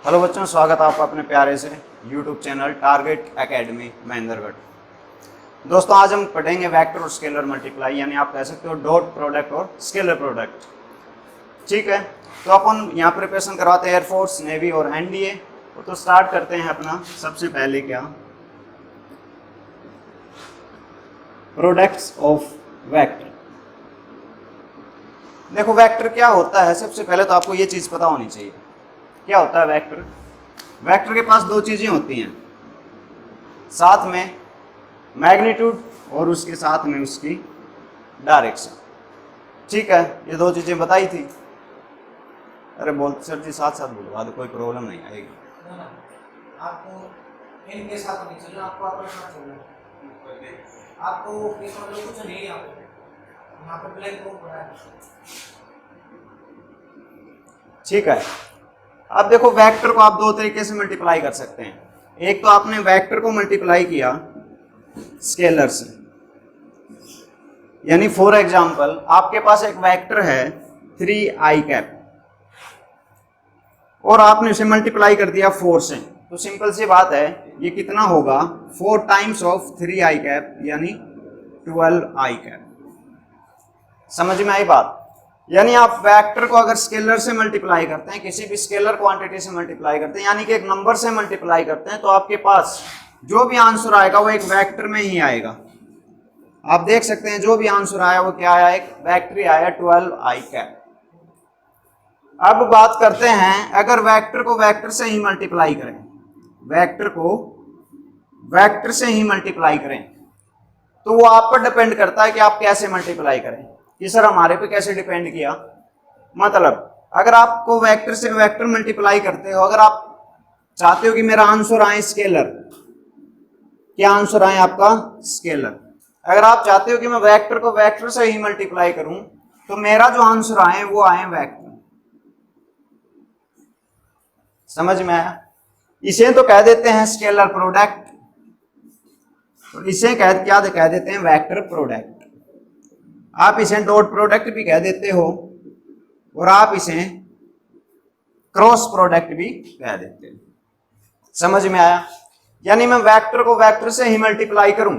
Hello बच्चों, स्वागत है आपका अपने प्यारे से YouTube channel target academy Mahendragarh. दोस्तों, आज हम पढ़ेंगे वेक्टर और स्केलर मल्टीप्लाई, यानी आप कह सकते हो डॉट प्रोडक्ट और स्केलर प्रोडक्ट। ठीक है, तो अपन यहाँ प्रिपरेशन करवाते हैं एयरफोर्स, नेवी और एनडीए। तो स्टार्ट करते हैं अपना सबसे पहले क्या, प्रोडक्ट्स ऑफ वेक्टर। देखो वेक्टर क्या होता है, सबसे पहले तो आपको ये चीज़ पता होनी चाहिए क्या होता है वेक्टर। वेक्टर के पास दो चीजें होती हैं, साथ में मैग्नीट्यूड और उसके साथ में उसकी डायरेक्शन। ठीक है, ये दो चीजें बताई थी। अरे बोलते सर जी साथ साथ बोलवा दो, कोई प्रॉब्लम नहीं आएगी। आपको इनके साथ नहीं चलना, आपको अपने साथ चलना है। आपको कुछ नहीं, आपको यहाँ पे ब्लैक बोर्ड पड़ा है। ठीक है, अब देखो वेक्टर को आप दो तरीके से मल्टीप्लाई कर सकते हैं। एक तो आपने वेक्टर को मल्टीप्लाई किया स्केलर से, यानी फॉर एग्जांपल आपके पास एक वेक्टर है 3i कैप और आपने उसे मल्टीप्लाई कर दिया 4 से, तो सिंपल सी बात है ये कितना होगा, 4 टाइम्स ऑफ 3i कैप यानी 12i कैप। समझ में आई बात? यानी आप वेक्टर को अगर स्केलर से मल्टीप्लाई करते हैं, किसी भी स्केलर क्वांटिटी से मल्टीप्लाई करते हैं, यानी कि एक नंबर से मल्टीप्लाई करते हैं, तो आपके पास जो भी आंसर आएगा वो एक वेक्टर में ही आएगा। आप देख सकते हैं जो भी आंसर आया वो क्या आया, एक वेक्टर ही आया 12i कैप। अब बात करते हैं अगर वेक्टर को वेक्टर से ही मल्टीप्लाई करें, वेक्टर को वेक्टर से ही मल्टीप्लाई करें, तो वो आप पर डिपेंड करता है कि आप कैसे मल्टीप्लाई करें। कि सर हमारे पे कैसे डिपेंड किया, मतलब अगर आपको वेक्टर से वेक्टर मल्टीप्लाई करते हो, अगर आप चाहते हो कि मेरा आंसर आए स्केलर, क्या आंसर आए आपका स्केलर, अगर आप चाहते हो कि मैं वेक्टर को वेक्टर से ही मल्टीप्लाई करूं तो मेरा जो आंसर आए वो आए वेक्टर। समझ में आया? इसे तो कह देते हैं स्केलर प्रोडक्ट, तो इसे क्या कह देते हैं, वेक्टर प्रोडक्ट। आप इसे डॉट प्रोडक्ट भी कह देते हो और आप इसे क्रॉस प्रोडक्ट भी कह देते हो। समझ में आया? यानी मैं वेक्टर को वेक्टर से ही मल्टीप्लाई करूं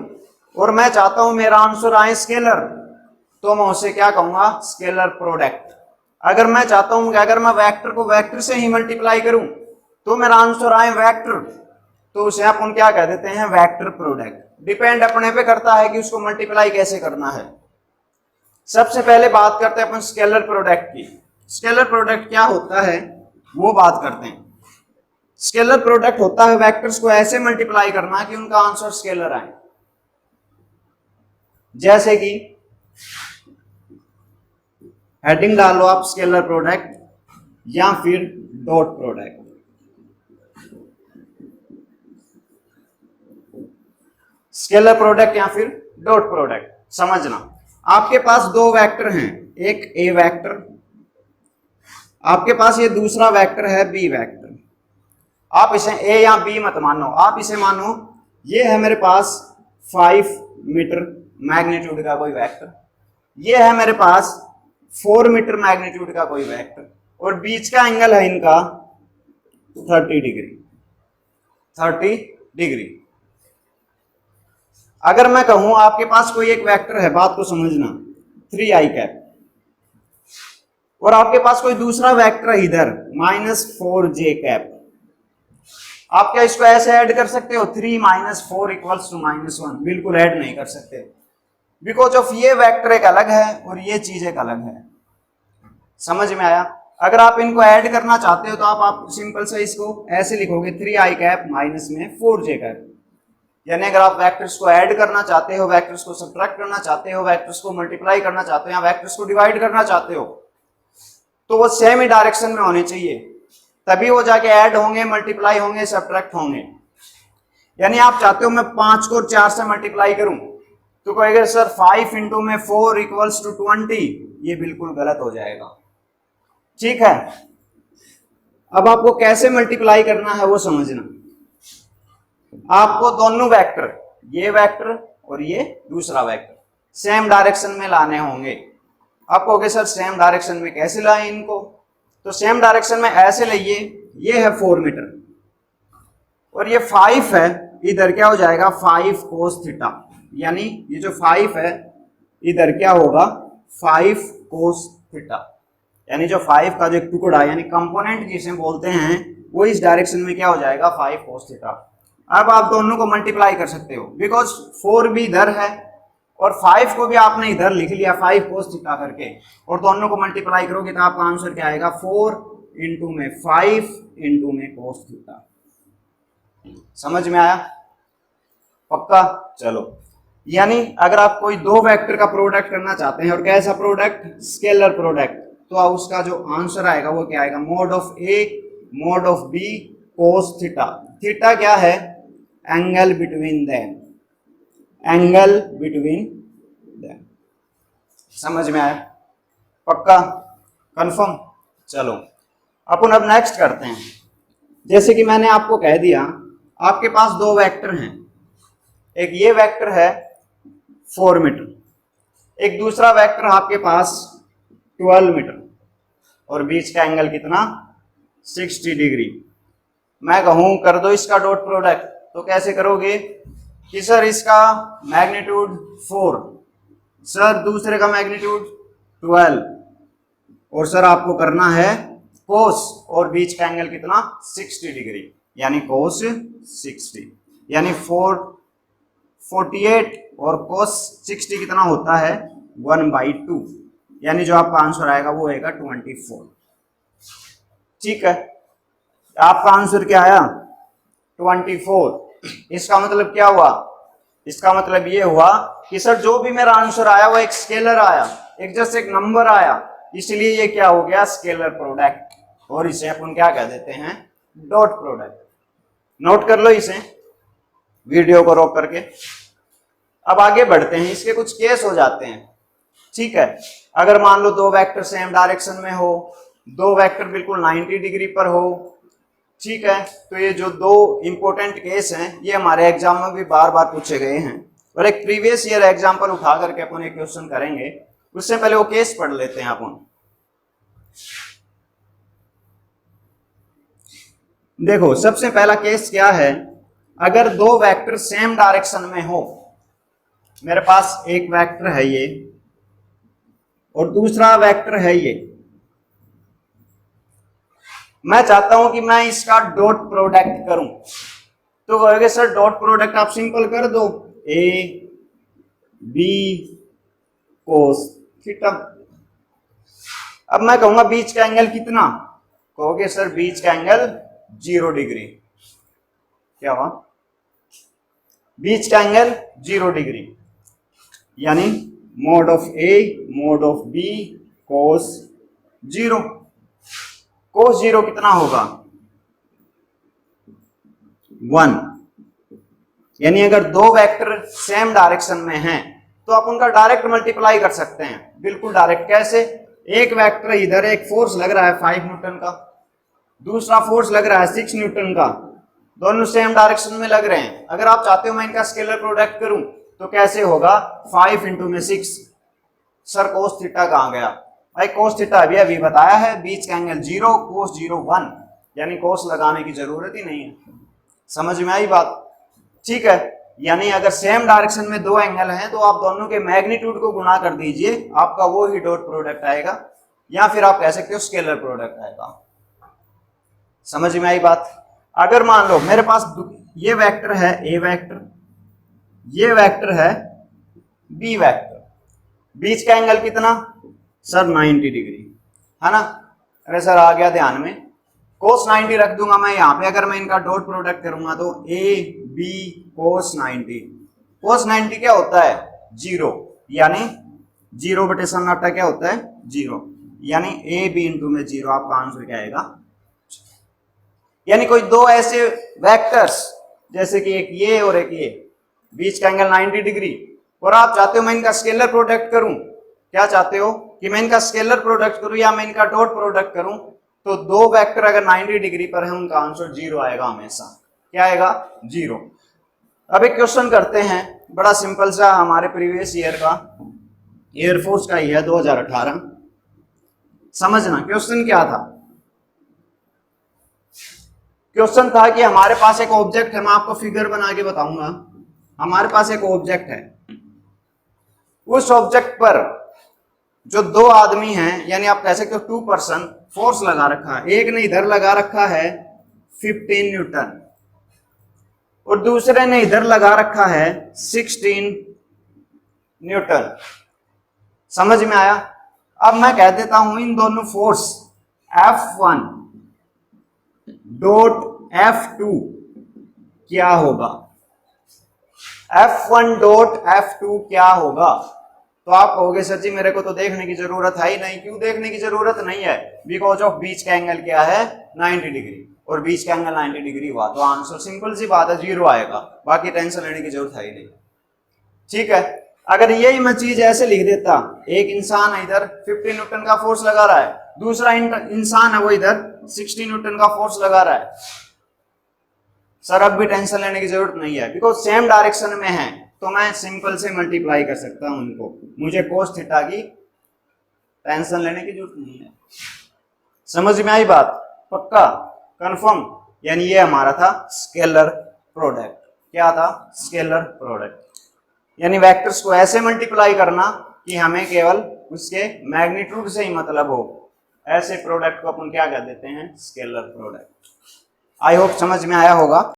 और मैं चाहता हूं मेरा आंसर आए स्केलर, तो मैं उसे क्या कहूंगा, स्केलर प्रोडक्ट। अगर मैं चाहता हूं कि अगर मैं वेक्टर को वेक्टर से ही मल्टीप्लाई करूं तो मेरा आंसर आए वेक्टर, तो उसे अपन क्या कह देते हैं, वेक्टर प्रोडक्ट। डिपेंड अपने पे करता है कि उसको मल्टीप्लाई कैसे करना है। सबसे पहले बात करते हैं अपन स्केलर प्रोडक्ट की। स्केलर प्रोडक्ट क्या होता है वो बात करते हैं। स्केलर प्रोडक्ट होता है वेक्टर्स को ऐसे मल्टीप्लाई करना कि उनका आंसर स्केलर आए। जैसे कि हेडिंग डालो आप स्केलर प्रोडक्ट या फिर डॉट प्रोडक्ट। स्केलर प्रोडक्ट या फिर डॉट प्रोडक्ट। समझना, आपके पास दो वेक्टर हैं, एक ए वेक्टर, आपके पास ये दूसरा वेक्टर है बी वेक्टर। आप इसे ए या बी मत मानो, आप इसे मानो ये है मेरे पास 5 मीटर मैग्नीट्यूड का कोई वेक्टर, ये है मेरे पास 4 मीटर मैग्नीट्यूड का कोई वेक्टर, और बीच का एंगल है इनका 30 डिग्री। 30 डिग्री। अगर मैं कहूं आपके पास कोई एक वेक्टर है, बात को समझना, 3i कैप, और आपके पास कोई दूसरा वेक्टर है इधर -4j कैप, आप क्या इसको ऐसे ऐड कर सकते हो, 3 - 4 = -1? बिल्कुल ऐड नहीं कर सकते, बिकॉज ऑफ ये वेक्टर एक अलग है और ये चीज एक अलग है। समझ में आया? अगर आप इनको ऐड करना चाहते हो तो आप सिंपल से इसको ऐसे लिखोगे, 3i कैप माइनस में 4j कैप। यानी अगर आप वेक्टर्स को ऐड करना चाहते हो, वेक्टर्स को सब्ट्रैक्ट करना चाहते हो, वेक्टर्स को मल्टीप्लाई करना चाहते हो या वेक्टर्स को डिवाइड करना चाहते हो, तो वो सेम ही डायरेक्शन में होने चाहिए, तभी वो जाके ऐड होंगे, मल्टीप्लाई होंगे, सब्ट्रैक्ट होंगे। यानी आप चाहते हो मैं 5 को 4 से मल्टीप्लाई करूं, तो कहेगा सर 5 × में 4 = 20, ये बिल्कुल गलत हो जाएगा। ठीक है, अब आपको कैसे मल्टीप्लाई करना है वो समझना। आपको दोनों वेक्टर, ये वेक्टर और ये दूसरा वेक्टर, सेम डायरेक्शन में लाने होंगे। आप कहोगे सर सेम डायरेक्शन में कैसे लाएं इनको, तो सेम डायरेक्शन में ऐसे लाइए ये है 4 मीटर और ये 5 है, इधर क्या हो जाएगा 5 cos थीटा, यानी ये जो 5 है इधर क्या होगा 5 cos थीटा, यानी जो 5 का जो एक टुकड़ा यानी कंपोनेंट जिसे बोलते हैं वो इस डायरेक्शन में क्या हो जाएगा 5 cos थीटा। अब आप दोनों को मल्टीप्लाई कर सकते हो बिकॉज 4 भी इधर है और 5 को भी आपने इधर लिख लिया 5 cos थीटा करके, और दोनों को मल्टीप्लाई करोगे तो आपका आंसर क्या आएगा 4 इंटू में 5 इंटू में cos थीटा। समझ में आया? पक्का? चलो, यानी अगर आप कोई दो वेक्टर का प्रोडक्ट करना चाहते हैं और कैसा प्रोडक्ट, स्केलर प्रोडक्ट, तो उसका जो आंसर आएगा वो क्या आएगा mod of A mod of B cos theta. Theta क्या है? Angle between them, angle between them. समझ में आया? पक्का? कंफर्म? चलो अपन अब नेक्स्ट करते हैं। जैसे कि मैंने आपको कह दिया आपके पास दो वेक्टर हैं, एक ये वेक्टर है 4 मीटर, एक दूसरा वेक्टर आपके पास 12 मीटर और बीच का एंगल कितना 60 डिग्री। मैं कहूं कर दो इसका डॉट प्रोडक्ट, तो कैसे करोगे कि सर इसका मैग्नीट्यूड 4, सर दूसरे का मैग्नीट्यूड 12 और सर आपको करना है कोस और बीच का एंगल कितना 60 डिग्री, यानी कोस 60, यानी 48 और कोस 60 कितना होता है 1/2, यानी जो आपका आंसर आएगा वो आएगा 24। ठीक है, आपका आंसर क्या आया 24। इसका मतलब क्या हुआ? इसका मतलब ये हुआ कि सर जो भी मेरा आंसर आया वो एक स्केलर आया, एक जस्ट एक नंबर आया, इसलिए ये क्या हो गया स्केलर प्रोडक्ट, और इसे अपन क्या कह देते हैं डॉट प्रोडक्ट। नोट कर लो इसे, वीडियो को रोक करके। अब आगे बढ़ते हैं, इसके कुछ केस हो जाते हैं। ठीक है, अगर मान लो दो वेक्टर सेम डायरेक्शन में हो, दो वेक्टर बिल्कुल 90 डिग्री पर हो, ठीक है, तो ये जो दो इंपॉर्टेंट केस हैं ये हमारे एग्जाम में भी बार बार पूछे गए हैं, और एक प्रीवियस ईयर एग्जाम्पल उठा करके अपन एक क्वेश्चन करेंगे। उससे पहले वो केस पढ़ लेते हैं अपन। देखो सबसे पहला केस क्या है, अगर दो वेक्टर सेम डायरेक्शन में हो, मेरे पास एक वेक्टर है ये और दूसरा वेक्टर है ये, मैं चाहता हूं कि मैं इसका डॉट प्रोडक्ट करूं, तो कहोगे सर डॉट प्रोडक्ट आप सिंपल कर दो A B cos थीटा। अब मैं कहूंगा बीच का एंगल कितना, कहोगे सर बीच का एंगल 0 डिग्री। क्या हुआ? बीच का एंगल 0 डिग्री, यानी mod of A mod of B cos 0। cos 0 कितना होगा 1, यानी अगर दो वेक्टर सेम डायरेक्शन में हैं तो आप उनका डायरेक्ट मल्टीप्लाई कर सकते हैं, बिल्कुल डायरेक्ट। कैसे? एक वेक्टर इधर एक फोर्स लग रहा है 5 न्यूटन का, दूसरा फोर्स लग रहा है 6 न्यूटन का, दोनों सेम डायरेक्शन में लग रहे हैं। अगर आप चाहते हो मैं इनका स्केलर प्रोडक्ट करूं तो कैसे होगा 5 इंटू में 6। सर कोस थीटा कहां गया? भाई कोस थीटा अभी अभी बताया है, बीच का एंगल 0 कोस 0 1, यानी कोस लगाने की जरूरत ही नहीं है। समझ में आई बात? ठीक है, यानी अगर सेम डायरेक्शन में दो एंगल हैं तो आप दोनों के मैग्नीट्यूड को गुणा कर दीजिए, आपका वो ही डॉट प्रोडक्ट आएगा, या फिर आप कह सकते हो स्केलर प्रोडक्ट आएगा। समझ में आई बात? अगर मान लो मेरे पास ये वेक्टर है ए वेक्टर, ये वेक्टर है बी वेक्टर, बीच का एंगल कितना सर 90 डिग्री, है ना? अरे सर आ गया ध्यान में, कोस 90 रख दूंगा मैं यहाँ पे। अगर मैं इनका डॉट प्रोडक्ट करूंगा तो ए बी कोस 90, कोस 90 क्या होता है 0, यानी 0/सन्नाटा क्या होता है 0, यानी ए बी इंटू में 0, आपका आंसर क्या आएगा। यानी कोई दो ऐसे वेक्टर्स जैसे कि एक ये और एक ये, बीच का एंगल 90 डिग्री, और आप चाहते हो मैं इनका स्केलर प्रोडक्ट करूं, क्या चाहते हो कि मैं इनका स्केलर प्रोडक्ट करूं या मैं इनका डॉट प्रोडक्ट करूं, तो दो वेक्टर अगर 90 डिग्री पर है उनका आंसर 0 आएगा हमेशा। क्या आएगा 0। अब एक क्वेश्चन करते हैं बड़ा सिंपल सा, हमारे प्रीवियस ईयर का, एयरफोर्स का ही है 2018। समझना क्वेश्चन क्या था। क्वेश्चन था कि हमारे पास एक ऑब्जेक्ट है, मैं आपको फिगर बना के बताऊंगा। हमारे पास एक ऑब्जेक्ट है, उस ऑब्जेक्ट पर जो दो आदमी हैं, यानी आप कह सकते हो 2 पर्सन, फोर्स लगा रखा है। एक ने इधर लगा रखा है 15 न्यूटन और दूसरे ने इधर लगा रखा है 16 न्यूटन। समझ में आया? अब मैं कह देता हूं इन दोनों फोर्स F1 डॉट F2 क्या होगा। F1 डॉट F2 क्या होगा? तो आप कहोगे सर जी मेरे को तो देखने की जरूरत है ही नहीं। क्यों देखने की जरूरत नहीं है? बिकॉज ऑफ बीच का एंगल क्या है 90 डिग्री, और बीच का एंगल 90 डिग्री हुआ तो आंसर सिंपल सी बात है 0 आएगा। बाकी टेंशन लेने की जरूरत है ही नहीं। ठीक है, अगर यही मैं चीज ऐसे लिख देता, एक इंसान है इधर 50 न्यूटन का फोर्स लगा रहा है, दूसरा इंसान है वो इधर 60 न्यूटन का फोर्स लगा रहा है, सर अब भी टेंशन लेने की जरूरत नहीं है बिकॉज सेम डायरेक्शन में है, तो मैं सिंपल से मल्टीप्लाई कर सकता हूं उनको। मुझे कोस थीटा की टेंशन लेने की जरूरत नहीं है। समझ में आई बात? पक्का? कंफर्म? यानी ये हमारा था स्केलर प्रोडक्ट। क्या था? Scalar product. यानी वेक्टर्स को ऐसे मल्टीप्लाई करना कि हमें केवल उसके मैग्नीट्यूड से ही मतलब हो। ऐसे प्रोडक्ट को अपन क्या कह देते हैं? Scalar product. आई होप समझ में आया होगा।